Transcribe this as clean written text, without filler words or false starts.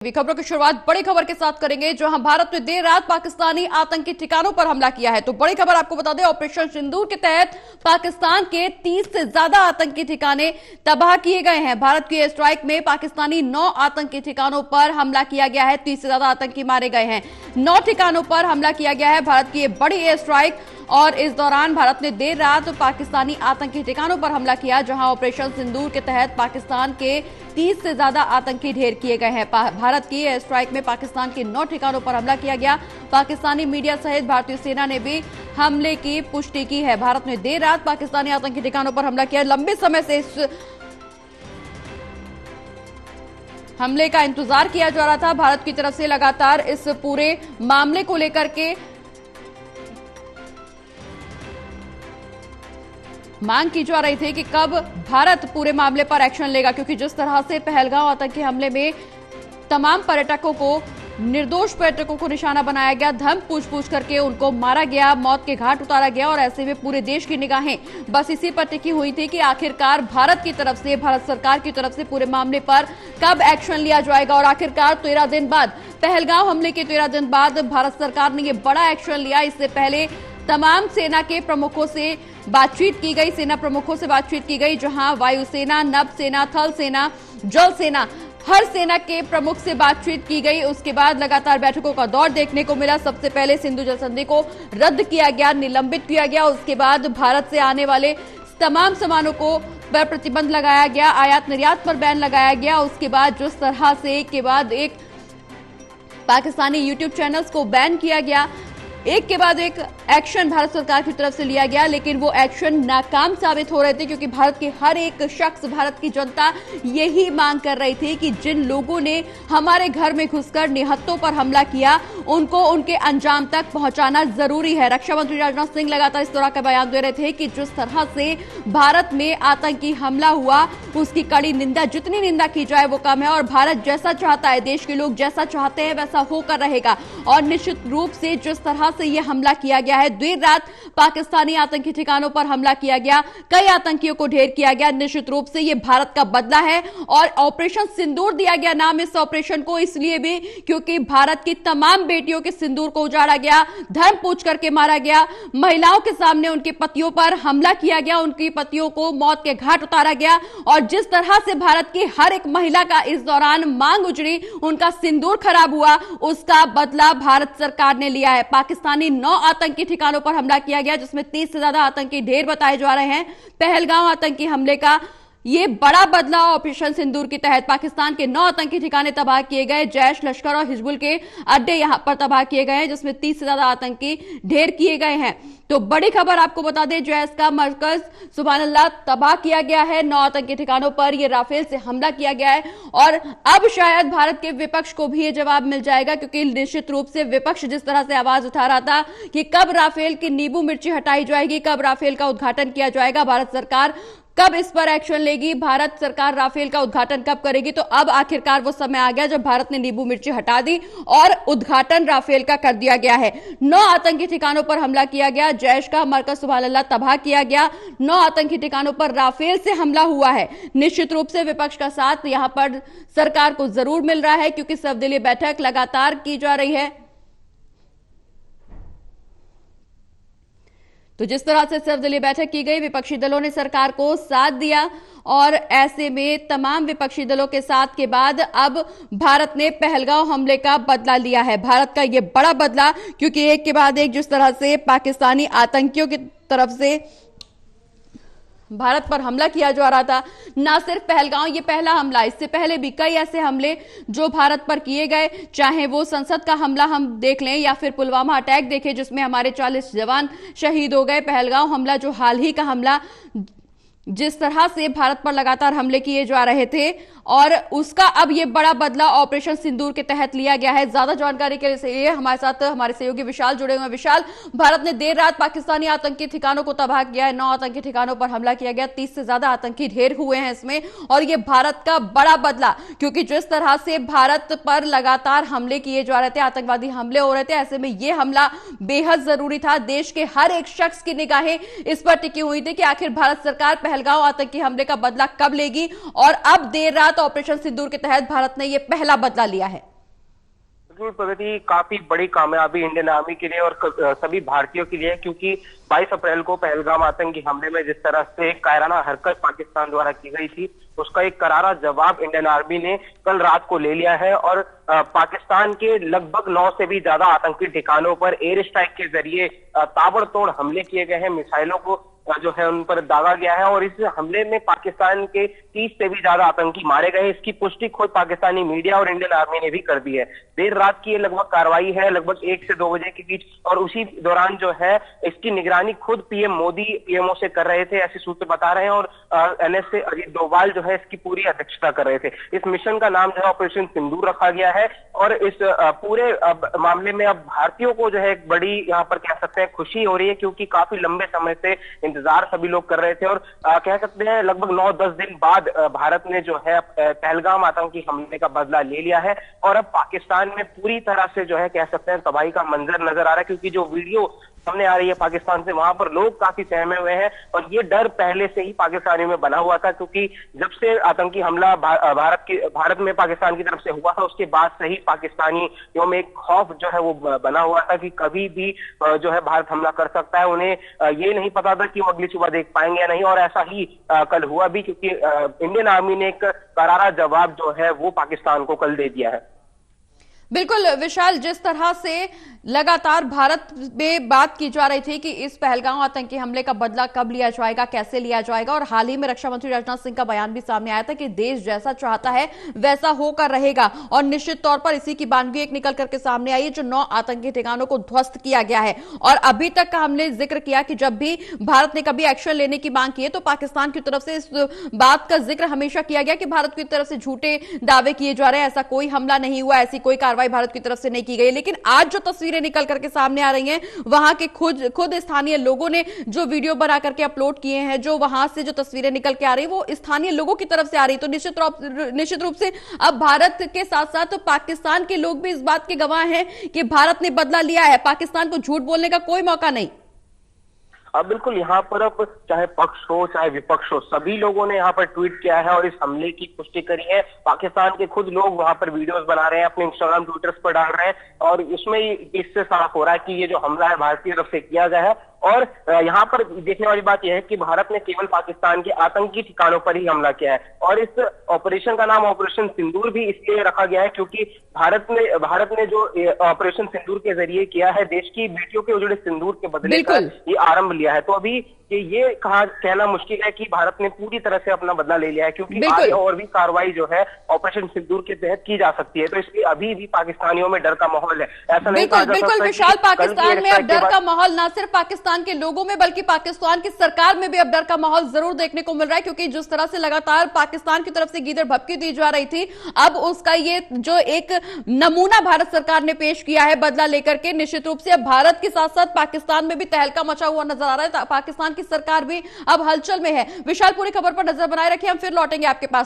खबरों की शुरुआत बड़ी खबर के साथ करेंगे, जहां भारत ने देर रात पाकिस्तानी आतंकी ठिकानों पर हमला किया है। तो बड़ी खबर आपको बता दें, ऑपरेशन सिंदूर के तहत पाकिस्तान के 30 से ज्यादा आतंकी ठिकाने तबाह किए गए हैं। भारत की एयर स्ट्राइक में पाकिस्तानी 9 आतंकी ठिकानों पर हमला किया गया है। 30 से ज्यादा आतंकी मारे गए हैं। 9 ठिकानों पर हमला किया गया है। भारत की बड़ी एयर स्ट्राइक और इस दौरान भारत ने देर रात पाकिस्तानी आतंकी ठिकानों पर हमला किया, जहां ऑपरेशन सिंदूर के तहत पाकिस्तान के 30 से ज्यादा आतंकी ढेर किए गए हैं। भारत की एयर स्ट्राइक में पाकिस्तान के 9 ठिकानों पर हमला किया गया। पाकिस्तानी मीडिया सहित भारतीय सेना ने भी हमले की पुष्टि की है। भारत ने देर रात पाकिस्तानी आतंकी ठिकानों पर हमला किया। लंबे समय से इस हमले का इंतजार किया जा रहा था। भारत की तरफ से लगातार इस पूरे मामले को लेकर के मांग की जा रही थी कि कब भारत पूरे मामले पर एक्शन लेगा, क्योंकि जिस तरह से पहलगांव आतंकी हमले में तमाम पर्यटकों को, निर्दोष पर्यटकों को निशाना बनाया गया, धर्म पूछ करके उनको मारा गया, मौत के घाट उतारा गया, और ऐसे में पूरे देश की निगाहें बस इसी पर टिकी हुई थी कि आखिरकार भारत की तरफ से, भारत सरकार की तरफ से पूरे मामले पर कब एक्शन लिया जाएगा। और आखिरकार 13 दिन बाद, पहलगांव हमले के 13 दिन बाद भारत सरकार ने यह बड़ा एक्शन लिया। इससे पहले तमाम सेना के प्रमुखों से बातचीत की गई, सेना प्रमुखों से बातचीत की गई, जहां वायुसेना, नभसेना, थल सेना, जल सेना, हर सेना के प्रमुख से बातचीत की गई। उसके बाद लगातार बैठकों का दौर देखने को मिला। सबसे पहले सिंधु जल संधि को रद्द किया गया, निलंबित किया गया। उसके बाद भारत से आने वाले तमाम सामानों को पर प्रतिबंध लगाया गया, आयात निर्यात पर बैन लगाया गया। उसके बाद जिस तरह से एक के बाद एक पाकिस्तानी यूट्यूब चैनल्स को बैन किया गया, एक के बाद एक एक्शन भारत सरकार की तरफ से लिया गया, लेकिन वो एक्शन नाकाम साबित हो रहे थे, क्योंकि भारत के हर एक शख्स, भारत की जनता यही मांग कर रही थी कि जिन लोगों ने हमारे घर में घुसकर निहत्तों पर हमला किया, उनको उनके अंजाम तक पहुंचाना जरूरी है। रक्षा मंत्री राजनाथ सिंह लगातार इस तरह का बयान दे रहे थे कि जिस तरह से भारत में आतंकी हमला हुआ, उसकी कड़ी निंदा, जितनी निंदा की जाए वो कम है, और भारत जैसा चाहता है, देश के लोग जैसा चाहते हैं वैसा होकर रहेगा। और निश्चित रूप से जिस तरह से यह हमला किया गया है, देर रात पाकिस्तानी आतंकी ठिकानों पर हमला किया गया, कई आतंकियों को ढेर किया गया, निश्चित रूप से यह भारत का बदला है। और ऑपरेशन सिंदूर दिया गया नाम इस ऑपरेशन को इसलिए भी क्योंकि भारत की तमाम बेटियों के सिंदूर को उजाड़ा गया, धर्म पूछ करके मारा गया, महिलाओं के सामने उनके पतियों पर हमला किया गया, उनकी पतियों को मौत के घाट उतारा गया। और जिस तरह से भारत की हर एक महिला का इस दौरान मांग उजड़ी, उनका सिंदूर खराब हुआ, उसका बदला भारत सरकार ने लिया है। पाकिस्तानी 9 आतंकी ठिकानों पर हमला किया गया, जिसमें 30 से ज्यादा आतंकी ढेर बताए जा रहे हैं। पहलगांव आतंकी हमले का ये बड़ा बदला ऑपरेशन सिंदूर के तहत पाकिस्तान के 9 आतंकी ठिकाने तबाह किए गए। जैश, लश्कर और हिजबुल के अड्डे यहां पर तबाह किए गए हैं, जिसमें 30 से ज्यादा आतंकी ढेर किए गए हैं। तो बड़ी खबर आपको बता दें, जैश का मरकज सुभान अल्लाह तबाह किया गया है। 9 आतंकी ठिकानों पर यह राफेल से हमला किया गया है, और अब शायद भारत के विपक्ष को भी यह जवाब मिल जाएगा, क्योंकि निश्चित रूप से विपक्ष जिस तरह से आवाज उठा रहा था कि कब राफेल की नींबू मिर्ची हटाई जाएगी, कब राफेल का उद्घाटन किया जाएगा, भारत सरकार कब इस पर एक्शन लेगी, भारत सरकार राफेल का उद्घाटन कब करेगी, तो अब आखिरकार वो समय आ गया जब भारत ने नींबू मिर्ची हटा दी और उद्घाटन राफेल का कर दिया गया है। 9 आतंकी ठिकानों पर हमला किया गया, जैश का मरकज सुभान अल्लाह तबाह किया गया, 9 आतंकी ठिकानों पर राफेल से हमला हुआ है। निश्चित रूप से विपक्ष का साथ यहां पर सरकार को जरूर मिल रहा है, क्योंकि सर्वदलीय बैठक लगातार की जा रही है। तो जिस तरह से सर्वदलीय बैठक की गई, विपक्षी दलों ने सरकार को साथ दिया, और ऐसे में तमाम विपक्षी दलों के साथ के बाद अब भारत ने पहलगांव हमले का बदला लिया है। भारत का यह बड़ा बदला, क्योंकि एक के बाद एक जिस तरह से पाकिस्तानी आतंकियों की तरफ से भारत पर हमला किया जा रहा था, ना सिर्फ पहलगांव ये पहला हमला, इससे पहले भी कई ऐसे हमले जो भारत पर किए गए, चाहे वो संसद का हमला हम देख लें या फिर पुलवामा अटैक देखें, जिसमें हमारे 40 जवान शहीद हो गए, पहलगांव हमला जो हाल ही का हमला, जिस तरह से भारत पर लगातार हमले किए जा रहे थे, और उसका अब ये बड़ा बदला ऑपरेशन सिंदूर के तहत लिया गया है। ज्यादा जानकारी के लिए हमारे साथ हमारे सहयोगी विशाल जुड़े हुए हैं। विशाल, भारत ने देर रात पाकिस्तानी आतंकी ठिकानों को तबाह किया है, 9 आतंकी ठिकानों पर हमला किया गया, 30 से ज्यादा आतंकी ढेर हुए हैं इसमें, और ये भारत का बड़ा बदला, क्योंकि जिस तरह से भारत पर लगातार हमले किए जा रहे थे, आतंकवादी हमले हो रहे थे, ऐसे में यह हमला बेहद जरूरी था। देश के हर एक शख्स की निगाहें इस पर टिकी हुई थी कि आखिर भारत सरकार पहले पहलगाम आतंकी हमले का बदला कब लेगी और अब देर रात ऑपरेशन सिंदूर के तहत भारत ने यह पहला बदला लिया है। प्रगति काफी बड़ी कामयाबी इंडियन आर्मी के लिए और सभी भारतीयों के लिए, क्योंकि 22 अप्रैल को पहलगाम आतंकी हमले में जिस तरह से कायराना हरकत पाकिस्तान द्वारा की गई थी, उसका एक करारा जवाब इंडियन आर्मी ने कल रात को ले लिया है और पाकिस्तान के लगभग 9 से भी ज्यादा आतंकी ठिकानों पर एयर स्ट्राइक के जरिए ताबड़तोड़ हमले किए गए हैं। मिसाइलों को जो है उन पर दागा गया है और इस हमले में पाकिस्तान के 30 से भी ज्यादा आतंकी मारे गए। इसकी पुष्टि खुद पाकिस्तानी मीडिया और इंडियन आर्मी ने भी कर दी है। देर रात की ये लगभग कार्रवाई है, लगभग 1 से 2 बजे के बीच, और उसी दौरान जो है इसकी निगरानी खुद पीएम मोदी पीएमओ से कर रहे थे, ऐसे सूत्र बता रहे हैं, और एनएसए अजीत डोभाल जो है इसकी पूरी अध्यक्षता कर रहे थे। इस मिशन का नाम जो है ऑपरेशन सिंदूर रखा गया है और इस पूरे मामले में अब भारतीयों को जो है एक बड़ी यहाँ पर कह सकते हैं खुशी हो रही है, क्योंकि काफी लंबे समय से इंतजार सभी लोग कर रहे थे और कह सकते हैं लगभग 9-10 दिन बाद भारत ने जो है पहलगाम आतंकी हमले का बदला ले लिया है और अब पाकिस्तान में पूरी तरह से जो है कह सकते हैं तबाही का मंजर नजर आ रहा है, क्योंकि जो वीडियो सामने आ रही है पाकिस्तान से, वहां पर लोग काफी सहमे हुए हैं और ये डर पहले से ही पाकिस्तानियों में बना हुआ था, क्योंकि जब से आतंकी हमला भारत में पाकिस्तान की तरफ से हुआ था, उसके बाद से ही पाकिस्तानियों में एक खौफ जो है वो बना हुआ था कि कभी भी जो है भारत हमला कर सकता है। उन्हें ये नहीं पता था कि वो अगली सुबह देख पाएंगे या नहीं, और ऐसा ही कल हुआ भी, क्योंकि इंडियन आर्मी ने एक करारा जवाब जो है वो पाकिस्तान को कल दे दिया है। बिल्कुल विशाल, जिस तरह से लगातार भारत में बात की जा रही थी कि इस पहलगाम आतंकी हमले का बदला कब लिया जाएगा, कैसे लिया जाएगा, और हाल ही में रक्षा मंत्री राजनाथ सिंह का बयान भी सामने आया था कि देश जैसा चाहता है वैसा होकर रहेगा, और निश्चित तौर पर इसी की बानगी एक निकल करके सामने आई है जो 9 आतंकी ठिकानों को ध्वस्त किया गया है। और अभी तक का हमने जिक्र किया कि जब भी भारत ने कभी एक्शन लेने की मांग की है तो पाकिस्तान की तरफ से इस बात का जिक्र हमेशा किया गया कि भारत की तरफ से झूठे दावे किए जा रहे हैं, ऐसा कोई हमला नहीं हुआ, ऐसी कोई कार्रवाई भारत की तरफ से नहीं की गई। लेकिन आज जो तस्वीरें निकल करके सामने आ रही हैं, वहां के खुद स्थानीय लोगों ने जो वीडियो बना करके अपलोड किए हैं, जो वहां से जो तस्वीरें निकल के आ रही है वो स्थानीय लोगों की तरफ से आ रही है, तो निश्चित रूप से अब भारत के साथ साथ तो पाकिस्तान के लोग भी इस बात के गवाह हैं कि भारत ने बदला लिया है, पाकिस्तान को झूठ बोलने का कोई मौका नहीं। अब बिल्कुल यहाँ पर अब चाहे पक्ष हो चाहे विपक्ष हो, सभी लोगों ने यहाँ पर ट्वीट किया है और इस हमले की पुष्टि करी है। पाकिस्तान के खुद लोग वहां पर वीडियोस बना रहे हैं, अपने इंस्टाग्राम ट्विटर्स पर डाल रहे हैं, और इसमें इससे साफ हो रहा है कि ये जो हमला है भारतीय तरफ से किया गया है। और यहाँ पर देखने वाली बात यह है कि भारत ने केवल पाकिस्तान के आतंकी ठिकानों पर ही हमला किया है, और इस ऑपरेशन का नाम ऑपरेशन सिंदूर भी इसलिए रखा गया है क्योंकि भारत ने जो ऑपरेशन सिंदूर के जरिए किया है, देश की बेटियों के उजड़े सिंदूर के बदले का ये आरंभ लिया है। तो अभी ये कहना मुश्किल है कि भारत ने पूरी तरह से अपना बदला ले लिया है, क्योंकि आगे और भी कार्रवाई जो है ऑपरेशन सिंदूर के तहत की जा सकती है। तो इसलिए अभी भी पाकिस्तानियों में डर का माहौल है, ऐसा नहीं कहा जा सकता। बिल्कुल विशाल, पाकिस्तान में अब डर का माहौल न सिर्फ पाकिस्तान के लोगों में बल्कि पाकिस्तान की सरकार में भी अब डर का माहौल जरूर देखने को मिल रहा है, क्योंकि जिस तरह से लगातार पाकिस्तान की तरफ से गीदड़ भभकी दी जा रही थी, अब उसका ये जो एक नमूना भारत सरकार ने पेश किया है बदला लेकर के, निश्चित रूप से अब भारत के साथ साथ पाकिस्तान में भी तहलका मचा हुआ नजर आ रहा है। पाकिस्तान की सरकार भी अब हलचल में है। विशाल, पूरी खबर पर नजर बनाए रखिए, हम फिर लौटेंगे आपके पास।